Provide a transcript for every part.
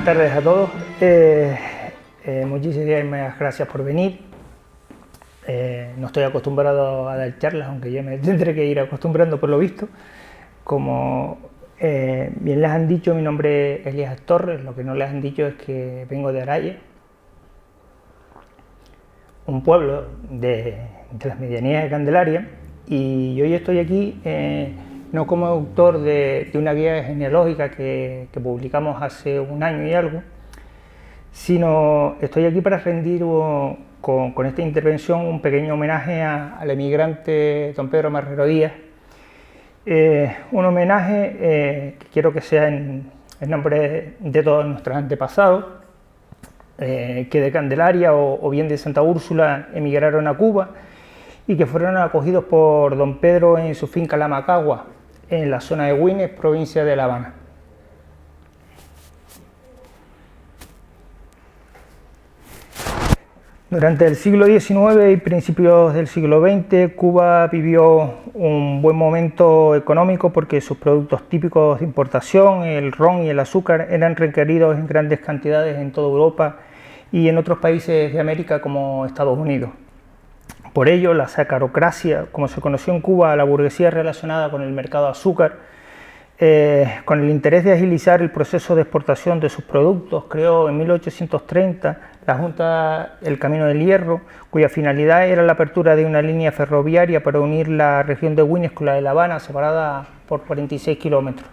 Buenas tardes a todos. Muchísimas gracias por venir. No estoy acostumbrado a dar charlas, aunque ya me tendré que ir acostumbrando por lo visto. Como bien les han dicho, mi nombre es Elías Torres. Lo que no les han dicho es que vengo de Araya, un pueblo de las medianías de Candelaria, y hoy estoy aquí no como autor de una guía genealógica que publicamos hace un año y algo, sino estoy aquí para rendir con esta intervención un pequeño homenaje al emigrante don Pedro Marrero Díaz. Un homenaje que quiero que sea en nombre de todos nuestros antepasados, que de Candelaria o bien de Santa Úrsula emigraron a Cuba y que fueron acogidos por don Pedro en su finca La Macagua, en la zona de Güines, provincia de La Habana. Durante el siglo XIX y principios del siglo XX, Cuba vivió un buen momento económico porque sus productos típicos de importación, el ron y el azúcar, eran requeridos en grandes cantidades en toda Europa y en otros países de América como Estados Unidos. Por ello, la sacarocracia, como se conoció en Cuba, la burguesía relacionada con el mercado de azúcar, con el interés de agilizar el proceso de exportación de sus productos, creó en 1830 la Junta El Camino del Hierro, cuya finalidad era la apertura de una línea ferroviaria para unir la región de Güines con la de La Habana, separada por 46 kilómetros.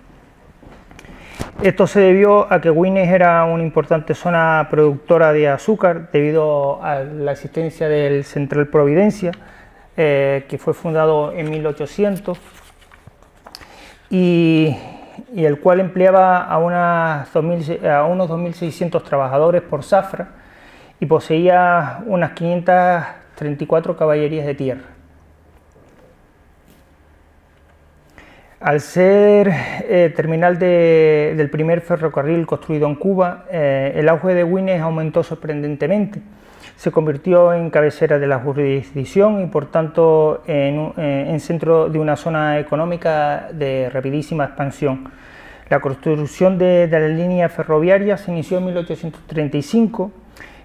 Esto se debió a que Güines era una importante zona productora de azúcar debido a la existencia del Central Providencia, que fue fundado en 1800 y el cual empleaba a unos 2.600 trabajadores por zafra y poseía unas 534 caballerías de tierra. Al ser terminal del primer ferrocarril construido en Cuba, el auge de Güines aumentó sorprendentemente. Se convirtió en cabecera de la jurisdicción y por tanto en centro de una zona económica de rapidísima expansión. La construcción de la línea ferroviaria se inició en 1835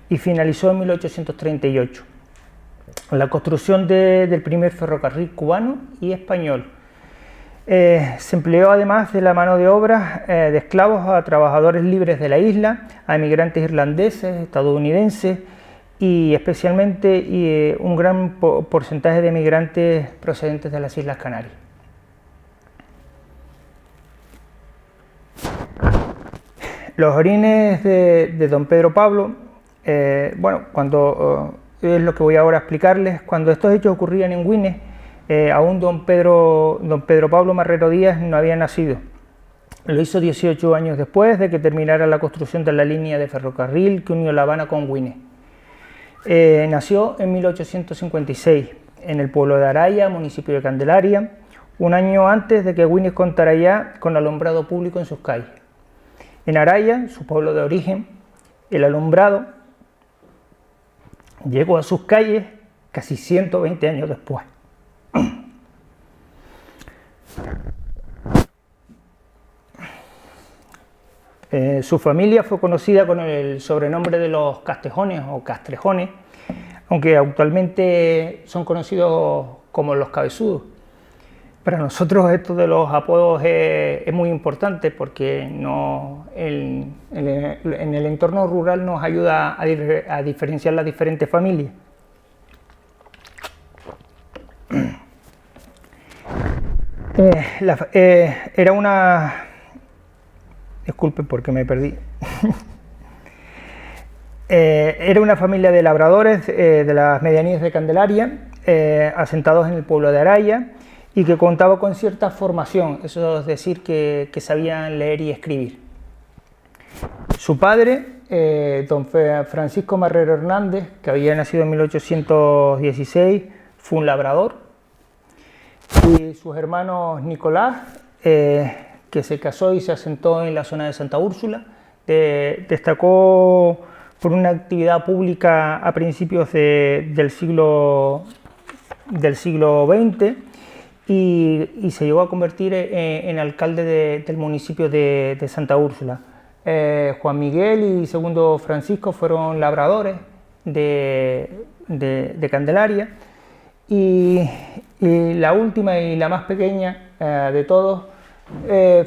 y finalizó en 1838. La construcción del primer ferrocarril cubano y español. Se empleó además de la mano de obra de esclavos a trabajadores libres de la isla, a emigrantes irlandeses, estadounidenses y especialmente un gran porcentaje de emigrantes procedentes de las Islas Canarias. Los orígenes de don Pedro Pablo, es lo que voy ahora a explicarles. Cuando estos hechos ocurrían en Güines, aún don Pedro Pablo Marrero Díaz no había nacido. Lo hizo 18 años después de que terminara la construcción de la línea de ferrocarril que unió La Habana con Güines. Nació en 1856 en el pueblo de Araya, municipio de Candelaria, un año antes de que Güines contara ya con alumbrado público en sus calles. En Araya, su pueblo de origen, el alumbrado llegó a sus calles casi 120 años después. Su familia fue conocida con el sobrenombre de los Castejones o Castrejones, aunque actualmente son conocidos como los Cabezudos. Para nosotros esto de los apodos es muy importante porque en el entorno rural nos ayuda a diferenciar las diferentes familias. Era una... Disculpen porque me perdí. Era una familia de labradores de las medianías de Candelaria, asentados en el pueblo de Araya, y que contaba con cierta formación, eso es decir, que sabían leer y escribir. Su padre, don Francisco Marrero Hernández, que había nacido en 1816, fue un labrador, y sus hermanos Nicolás, que se casó y se asentó en la zona de Santa Úrsula, destacó por una actividad pública a principios del siglo XX y se llegó a convertir en alcalde del municipio de Santa Úrsula. Juan Miguel y segundo Francisco fueron labradores de Candelaria, y la última y la más pequeña de todos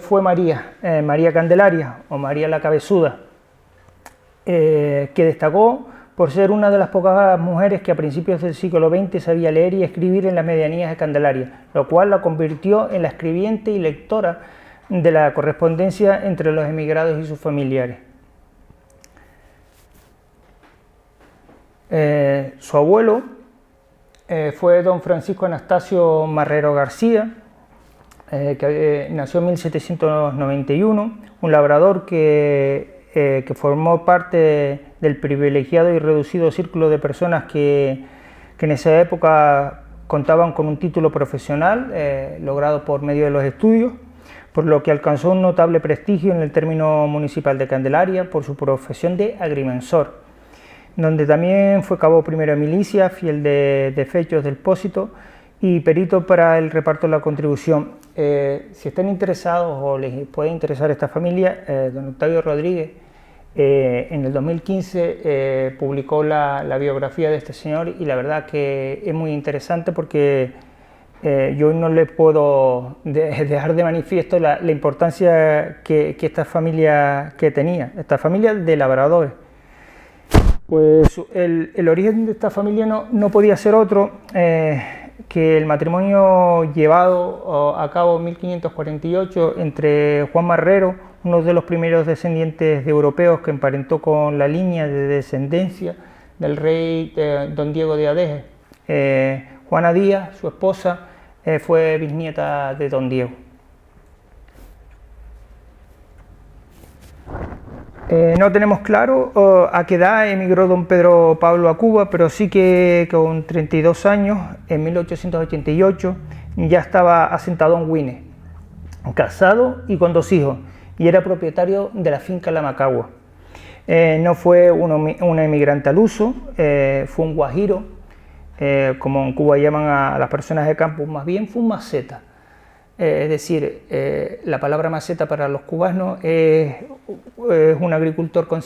fue María, María Candelaria o María la Cabezuda, que destacó por ser una de las pocas mujeres que a principios del siglo XX sabía leer y escribir en las medianías de Candelaria, lo cual la convirtió en la escribiente y lectora de la correspondencia entre los emigrados y sus familiares. Su abuelo fue don Francisco Anastasio Marrero García, que nació en 1791, un labrador que formó parte del privilegiado y reducido círculo de personas que en esa época contaban con un título profesional logrado por medio de los estudios, por lo que alcanzó un notable prestigio en el término municipal de Candelaria por su profesión de agrimensor, donde también fue cabo primero de milicia, fiel de fechos del Pósito y perito para el reparto de la contribución. Si están interesados o les puede interesar esta familia, don Octavio Rodríguez en el 2015 publicó la biografía de este señor, y la verdad que es muy interesante porque yo no le puedo dejar de manifiesto la importancia que esta familia tenía, esta familia de labradores. Pues el origen de esta familia no podía ser otro que el matrimonio llevado a cabo en 1548 entre Juan Marrero, uno de los primeros descendientes de europeos que emparentó con la línea de descendencia del rey don Diego de Adeje. Juana Díaz, su esposa, fue bisnieta de don Diego. No tenemos claro a qué edad emigró don Pedro Pablo a Cuba, pero sí que con 32 años, en 1888, ya estaba asentado en Güines, casado y con 2 hijos, y era propietario de la finca La Macagua. No fue un emigrante al uso, fue un guajiro, como en Cuba llaman a las personas de campo, más bien fue un maceta. Es decir, la palabra maceta para los cubanos es un agricultor con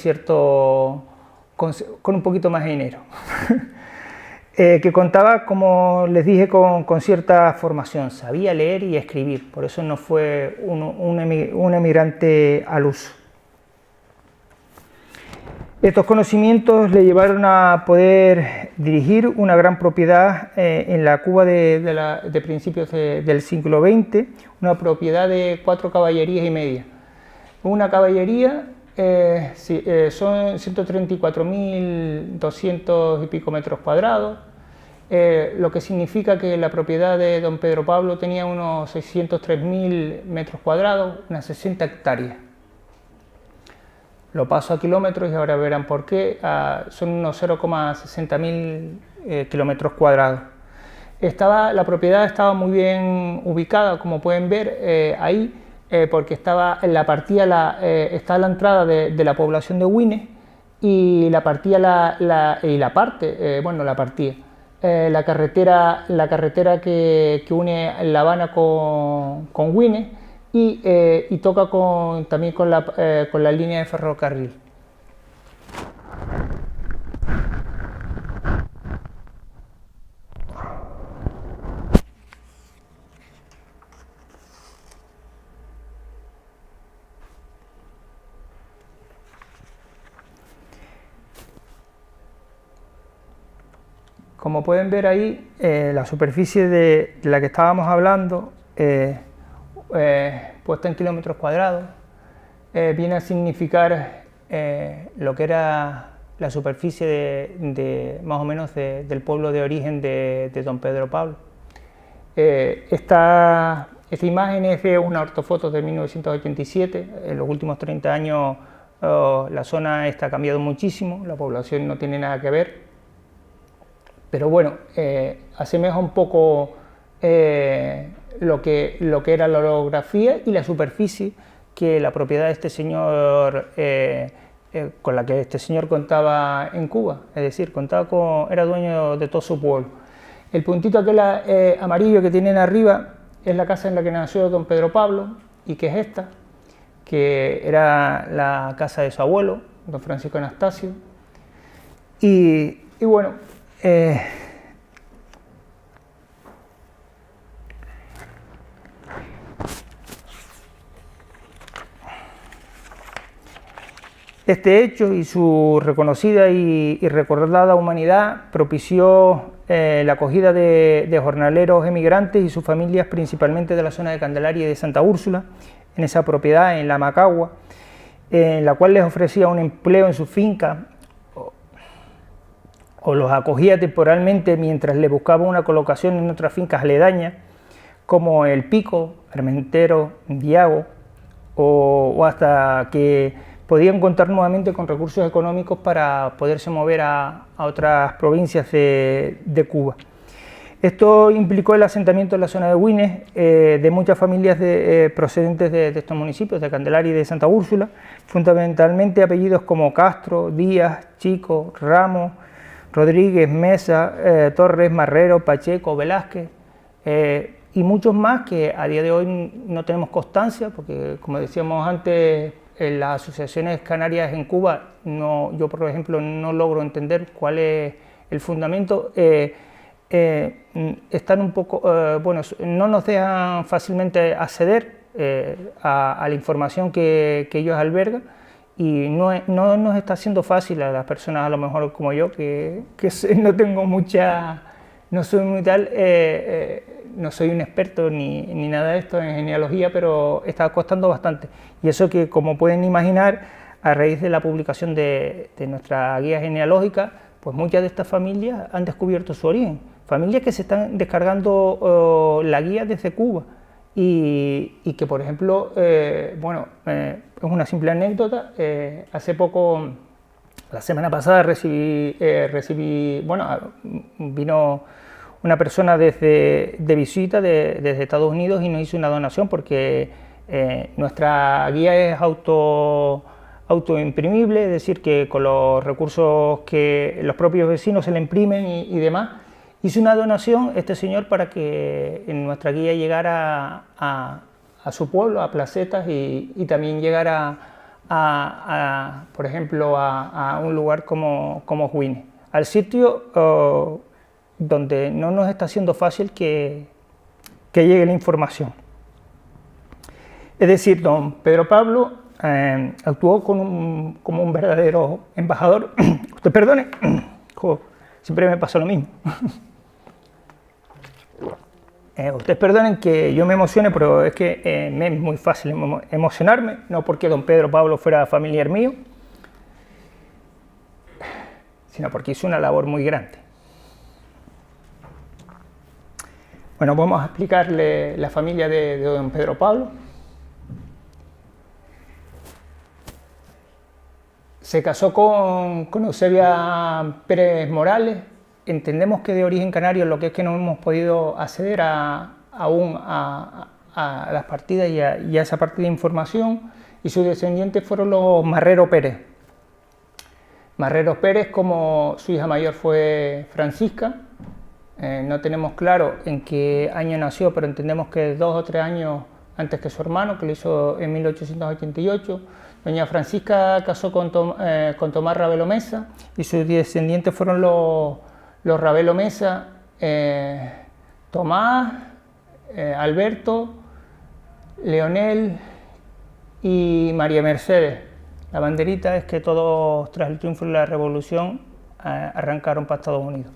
un poquito más de dinero, que contaba, como les dije, con cierta formación, sabía leer y escribir, por eso no fue un emigrante al uso. Estos conocimientos le llevaron a poder dirigir una gran propiedad en la Cuba de principios del siglo XX, una propiedad de 4 caballerías y media. Una caballería son 134.200 y pico metros cuadrados, lo que significa que la propiedad de don Pedro Pablo tenía unos 603.000 metros cuadrados, unas 60 hectáreas. Lo paso a kilómetros y ahora verán por qué. Son unos 0,60.000 kilómetros cuadrados. La propiedad estaba muy bien ubicada, como pueden ver ahí, porque estaba en la partida, está la entrada de la población de Güines, y la partida la carretera que une La Habana con Güines, y toca también con la línea de ferrocarril. Como pueden ver ahí, la superficie de la que estábamos hablando, puesta en kilómetros cuadrados, viene a significar lo que era la superficie más o menos del pueblo de origen de don Pedro Pablo. Esta imagen es de una ortofoto de 1987. En los últimos 30 años la zona está cambiado muchísimo, la población no tiene nada que ver, pero bueno, asemeja un poco lo que era la orografía y la superficie que la propiedad de este señor, con la que este señor contaba en Cuba, es decir, era dueño de todo su pueblo. El puntito aquel amarillo que tienen arriba es la casa en la que nació don Pedro Pablo, y que es esta. que era la casa de su abuelo, don Francisco Anastasio. Y bueno, este hecho y su reconocida y recordada humanidad propició la acogida de jornaleros emigrantes y sus familias, principalmente de la zona de Candelaria y de Santa Úrsula, en esa propiedad, en la Macagua, en la cual les ofrecía un empleo en su finca o los acogía temporalmente mientras les buscaba una colocación en otras fincas aledañas, como El Pico, Armentero, Diago, o hasta que podían contar nuevamente con recursos económicos para poderse mover a otras provincias de Cuba. Esto implicó el asentamiento en la zona de Güines de muchas familias procedentes de estos municipios, de Candelaria y de Santa Úrsula, fundamentalmente apellidos como Castro, Díaz, Chico, Ramos, Rodríguez, Mesa, Torres, Marrero, Pacheco, Velázquez, y muchos más que a día de hoy no tenemos constancia, porque como decíamos antes, en las asociaciones canarias en Cuba, yo por ejemplo no logro entender cuál es el fundamento. Están un poco, bueno, no nos dejan fácilmente acceder a la información que ellos albergan, y no nos está siendo fácil a las personas a lo mejor como yo, que no tengo mucha, no soy muy tal, no soy un experto ni nada de esto en genealogía, pero está costando bastante. Y eso que, como pueden imaginar, a raíz de la publicación de nuestra guía genealógica, pues muchas de estas familias han descubierto su origen. Familias que se están descargando la guía desde Cuba y que, por ejemplo, bueno, es una simple anécdota. Hace poco, la semana pasada, recibí, bueno, vino una persona de visita desde Estados Unidos y nos hizo una donación porque nuestra guía es autoimprimible, es decir, que con los recursos que los propios vecinos se le imprimen y demás. Hizo una donación este señor para que en nuestra guía llegara a su pueblo, a Placetas, y también llegara por ejemplo, a un lugar como Güines, al sitio donde no nos está siendo fácil que llegue la información. Es decir, don Pedro Pablo actuó como un verdadero embajador. Usted perdone, siempre me pasa lo mismo. Ustedes perdonen que yo me emocione, pero es que me es muy fácil emocionarme, no porque don Pedro Pablo fuera familiar mío, sino porque hizo una labor muy grande. Bueno, vamos a explicarle la familia de don Pedro Pablo. Se casó con Eusebia Pérez Morales. Entendemos que de origen canario, lo que es que no hemos podido acceder aún a las partidas y a esa parte de información, y sus descendientes fueron los Marrero Pérez. Marrero Pérez, como su hija mayor fue Francisca, no tenemos claro en qué año nació, pero entendemos que 2 o 3 años antes que su hermano, que lo hizo en 1888. Doña Francisca casó con Tomás Ravelo Mesa, y sus descendientes fueron los Ravelo Mesa, Tomás, Alberto, Leonel y María Mercedes. La banderita es que todos, tras el triunfo de la Revolución, arrancaron para Estados Unidos.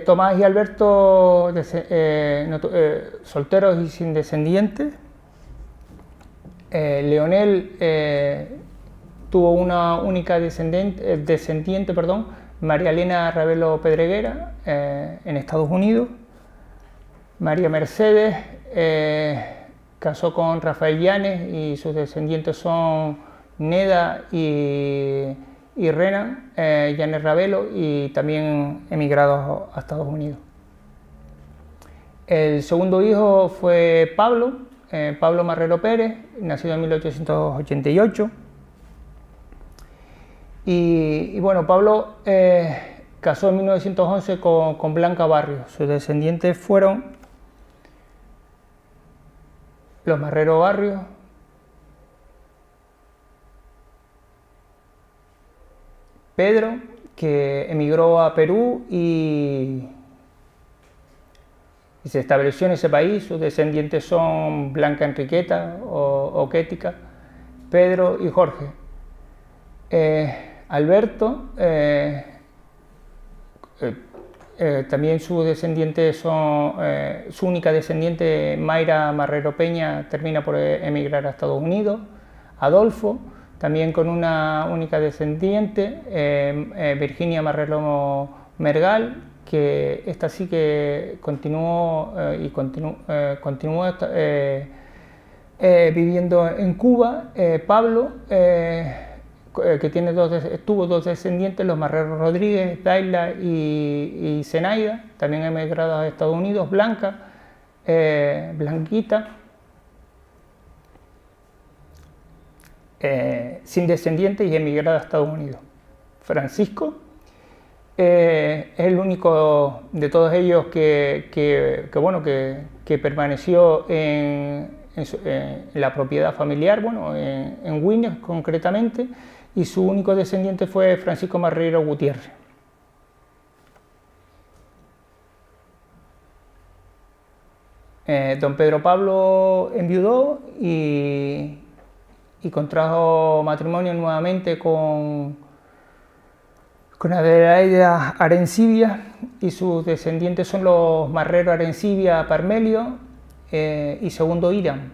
Tomás y Alberto solteros y sin descendientes. Leonel tuvo una única descendiente, María Elena Ravelo Pedreguera, en Estados Unidos. María Mercedes casó con Rafael Llanes, y sus descendientes son Neda y Renan Llanes Ravelo, y también emigrados a Estados Unidos. El segundo hijo fue Pablo Marrero Pérez, nacido en 1888. Y bueno, Pablo casó en 1911 con Blanca Barrios. Sus descendientes fueron los Marrero Barrios, Pedro, que emigró a Perú y se estableció en ese país. Sus descendientes son Blanca Enriqueta o Quética, Pedro y Jorge. Alberto, también sus descendientes son, su única descendiente, Mayra Marrero Peña, termina por emigrar a Estados Unidos. Adolfo, también con una única descendiente, Virginia Marrero Mergal, que esta sí que continuó viviendo en Cuba. Pablo, que tuvo dos descendientes, los Marrero Rodríguez, Daila y Zenaida, también emigrados a Estados Unidos. Blanca, Blanquita, sin descendientes y emigrada a Estados Unidos. Francisco, es el único de todos ellos que permaneció en la propiedad familiar, en Winner concretamente, y su único descendiente fue Francisco Marrero Gutiérrez. Don Pedro Pablo enviudó y contrajo matrimonio nuevamente con Adelaida Arencibia, y sus descendientes son los Marrero Arencibia Parmelio y Segundo Irán.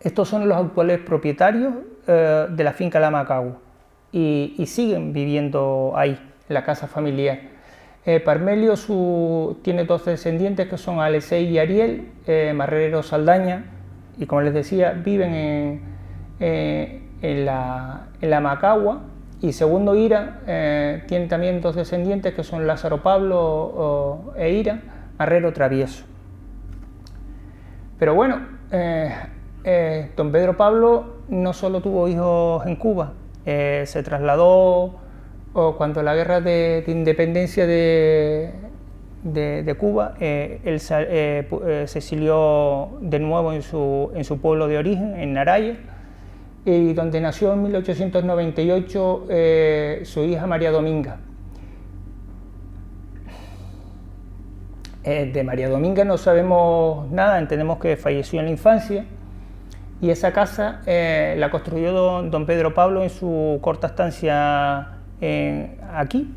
Estos son los actuales propietarios de la finca La Macagua y siguen viviendo ahí, en la casa familiar. Parmelio tiene dos descendientes que son Alexei y Ariel Marrero Saldaña, y como les decía, viven en la Macagua. Y Segundo Ira tiene también dos descendientes que son Lázaro Pablo e Ira Marrero Travieso. Pero bueno, don Pedro Pablo no solo tuvo hijos en Cuba, se trasladó cuando la guerra de independencia de Cuba, él se exilió de nuevo en su pueblo de origen, en Naraya, y donde nació en 1898 su hija María Dominga. De María Dominga no sabemos nada, entendemos que falleció en la infancia, y esa casa la construyó don Pedro Pablo en su corta estancia aquí.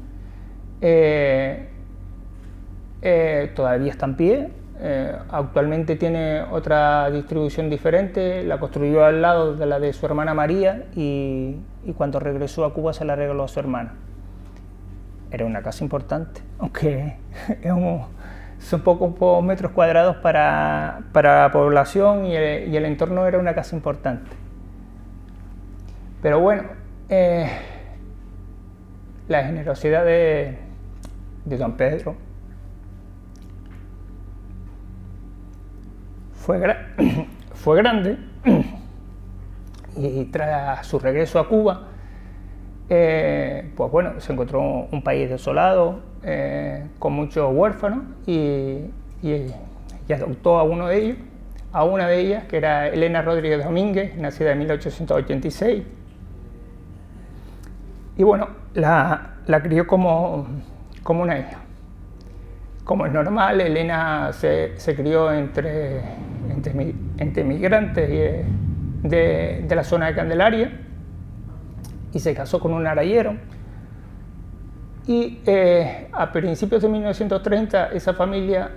Todavía está en pie. Actualmente tiene otra distribución diferente, la construyó al lado de la de su hermana María, y cuando regresó a Cuba se la regaló a su hermana. Era una casa importante, aunque son pocos metros cuadrados para la población, y el entorno era una casa importante. Pero bueno, la generosidad de don Pedro fue grande, y tras su regreso a Cuba, pues bueno, se encontró un país desolado, con muchos huérfanos, y adoptó a una de ellas, que era Elena Rodríguez Domínguez, nacida en 1886. Y bueno, la crió como una hija. Como es normal, Elena se crió entre migrantes de la zona de Candelaria, y se casó con un arayero. Y a principios de 1930 esa familia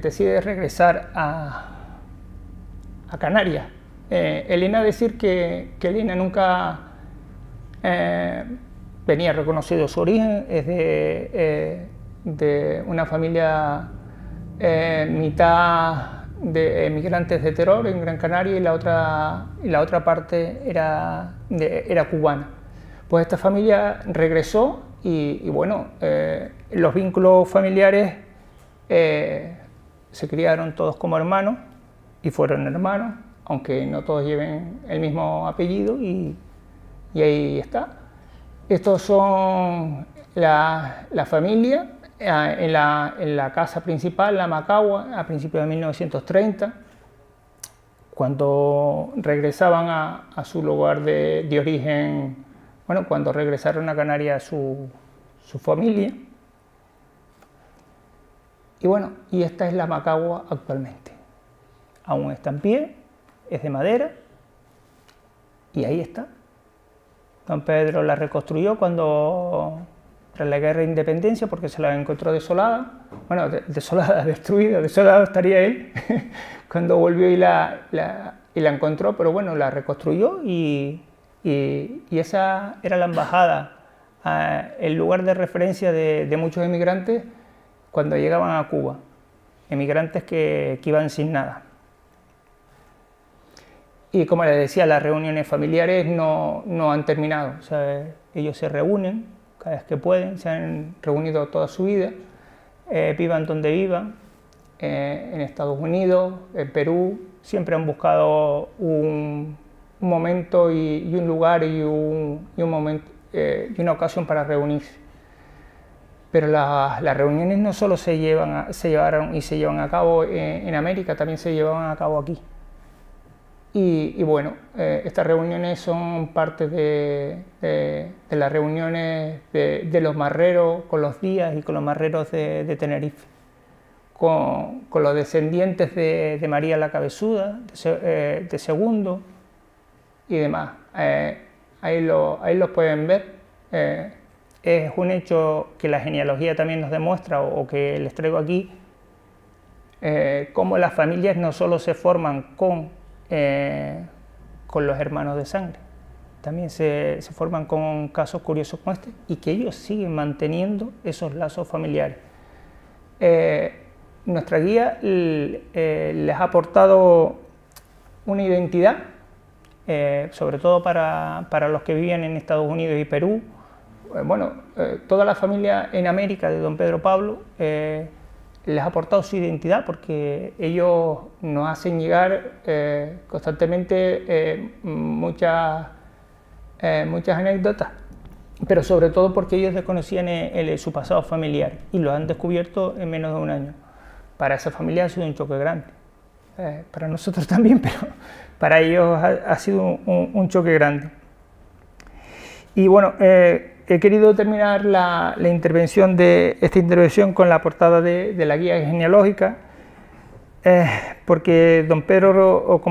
decide regresar a Canarias. Elena decir que Elena nunca venía reconocido su origen, es de una familia mitad de emigrantes de Terror en Gran Canaria, y la otra parte era cubana. Pues esta familia regresó, y bueno, los vínculos familiares se criaron todos como hermanos, y fueron hermanos, aunque no todos lleven el mismo apellido, y ahí está. Estos son la familia en la casa principal, La Macagua, a principios de 1930, cuando regresaban a su lugar de origen, bueno, cuando regresaron a Canarias su familia. Y bueno, y esta es la Macagua actualmente. Aún está en pie, es de madera, y ahí está. Don Pedro la reconstruyó tras la guerra de independencia, porque se la encontró desolada. Bueno, desolada, destruida, desolado estaría él, cuando volvió y la encontró, pero bueno, la reconstruyó y esa era la embajada, el lugar de referencia de muchos emigrantes cuando llegaban a Cuba, emigrantes que iban sin nada. Y como les decía, las reuniones familiares no han terminado, o sea, ellos se reúnen cada vez que pueden, se han reunido toda su vida, vivan donde vivan, en Estados Unidos, en Perú, siempre han buscado un momento y un lugar y una ocasión para reunirse. Pero las reuniones no solo se llevaron y se llevan a cabo en América, también se llevaban a cabo aquí. Y bueno, estas reuniones son parte de las reuniones de los marreros con los Díaz y con los marreros de Tenerife, con los descendientes de María la Cabezuda, de Segundo y demás. Ahí los pueden ver. Es un hecho que la genealogía también nos demuestra, o que les traigo aquí, cómo las familias no solo se forman con los hermanos de sangre, también se forman con casos curiosos como este, y que ellos siguen manteniendo esos lazos familiares. Nuestra guía les ha aportado una identidad, sobre todo para los que vivían en Estados Unidos y Perú. Bueno, toda la familia en América de don Pedro Pablo les ha aportado su identidad, porque ellos nos hacen llegar constantemente muchas anécdotas, pero sobre todo porque ellos desconocían su pasado familiar y lo han descubierto en menos de un año. Para esa familia ha sido un choque grande, para nosotros también, pero para ellos ha sido un choque grande. Y bueno, he querido terminar esta intervención con la portada de la guía genealógica, porque don Pedro,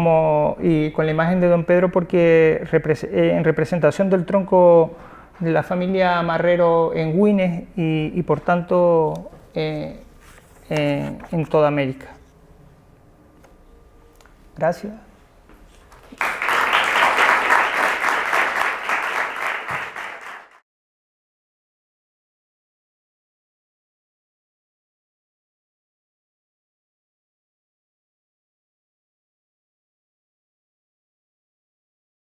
y con la imagen de don Pedro, porque en representación del tronco de la familia Marrero en Güines y por tanto en toda América. Gracias.